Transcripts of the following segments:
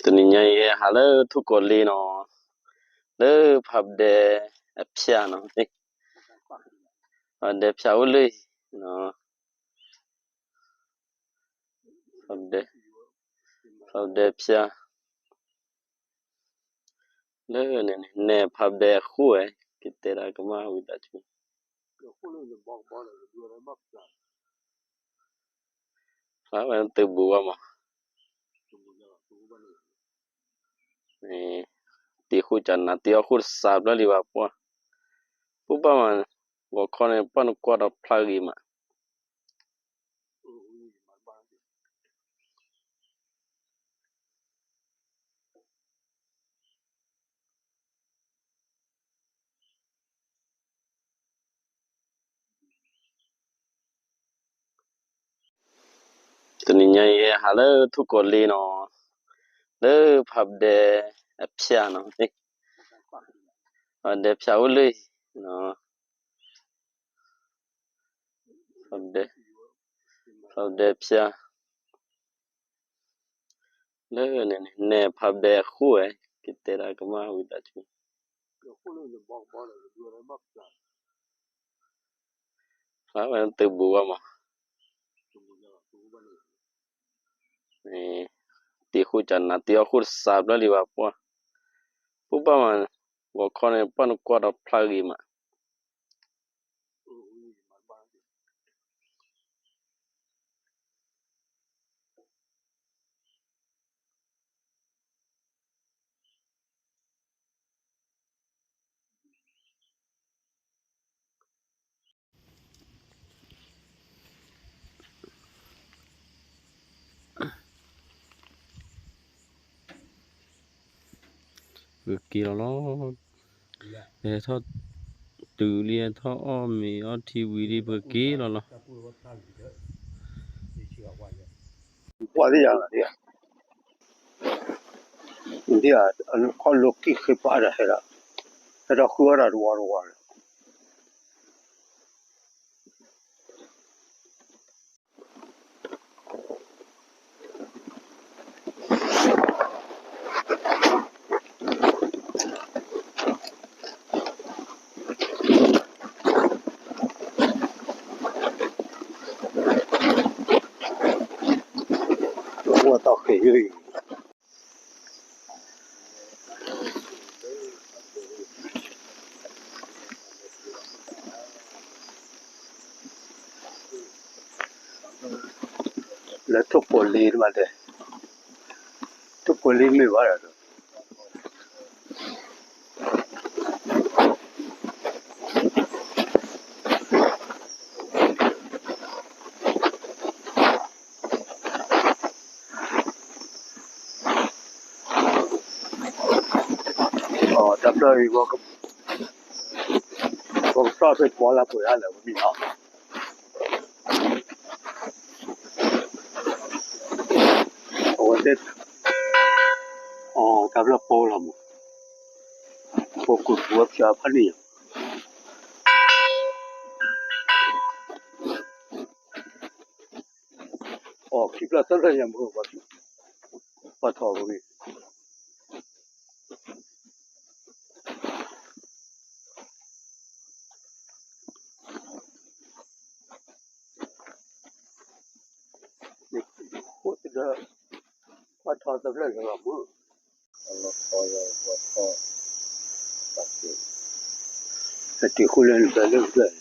ตัวนี้ใหญ่หาเลยทุกคนเลยเนาะเลยพับเดอเพียเนาะนี่พับเดเพียเลยเนาะพับเดเพียเลยเนี่ยพับเดคู่กิเตระก็มาวิดาจูฟ้ามันตึบัวมานี่ตีคู่จันนะตีคู่สาบแล้วลีว่าปัวปุ๊บมันก็คอนปันกวาดพลากีมาตัวนี้ใหญ่หาเลยทุกคนเลยเนาะเลยพับเดอเพียเนาะนี่พับเดเพียเลยเนาะพับเดเพียเลยเนี่ยพับเดคู่กิเตระก็มาวิดาจูฟ้ามันตึบัวมานี่ตีคู่จันนะตีคู่สาบแล้วลีว่าปัวปุ๊บมันก็คอนปันกวาดพลากีมากี่แล้วทอดตูเลียทออ้อมีอทีวีดีเบกี่แล้ว我这样的，你这靠路给开发的来了，这河了多了。我到黑鱼。来做玻璃的嘛的，做玻璃没玩儿的。哦，咱这一个我上次光了回来了，我没啊。我这哦，咱这包了嘛，包过我偏怕你。哦，去不了这也没我操个味。我这个我操这个是个么？这地后人在那个。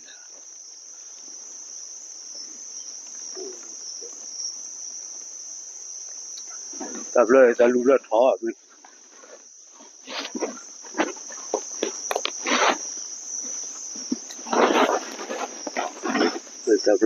咱不咱路了长啊，咱不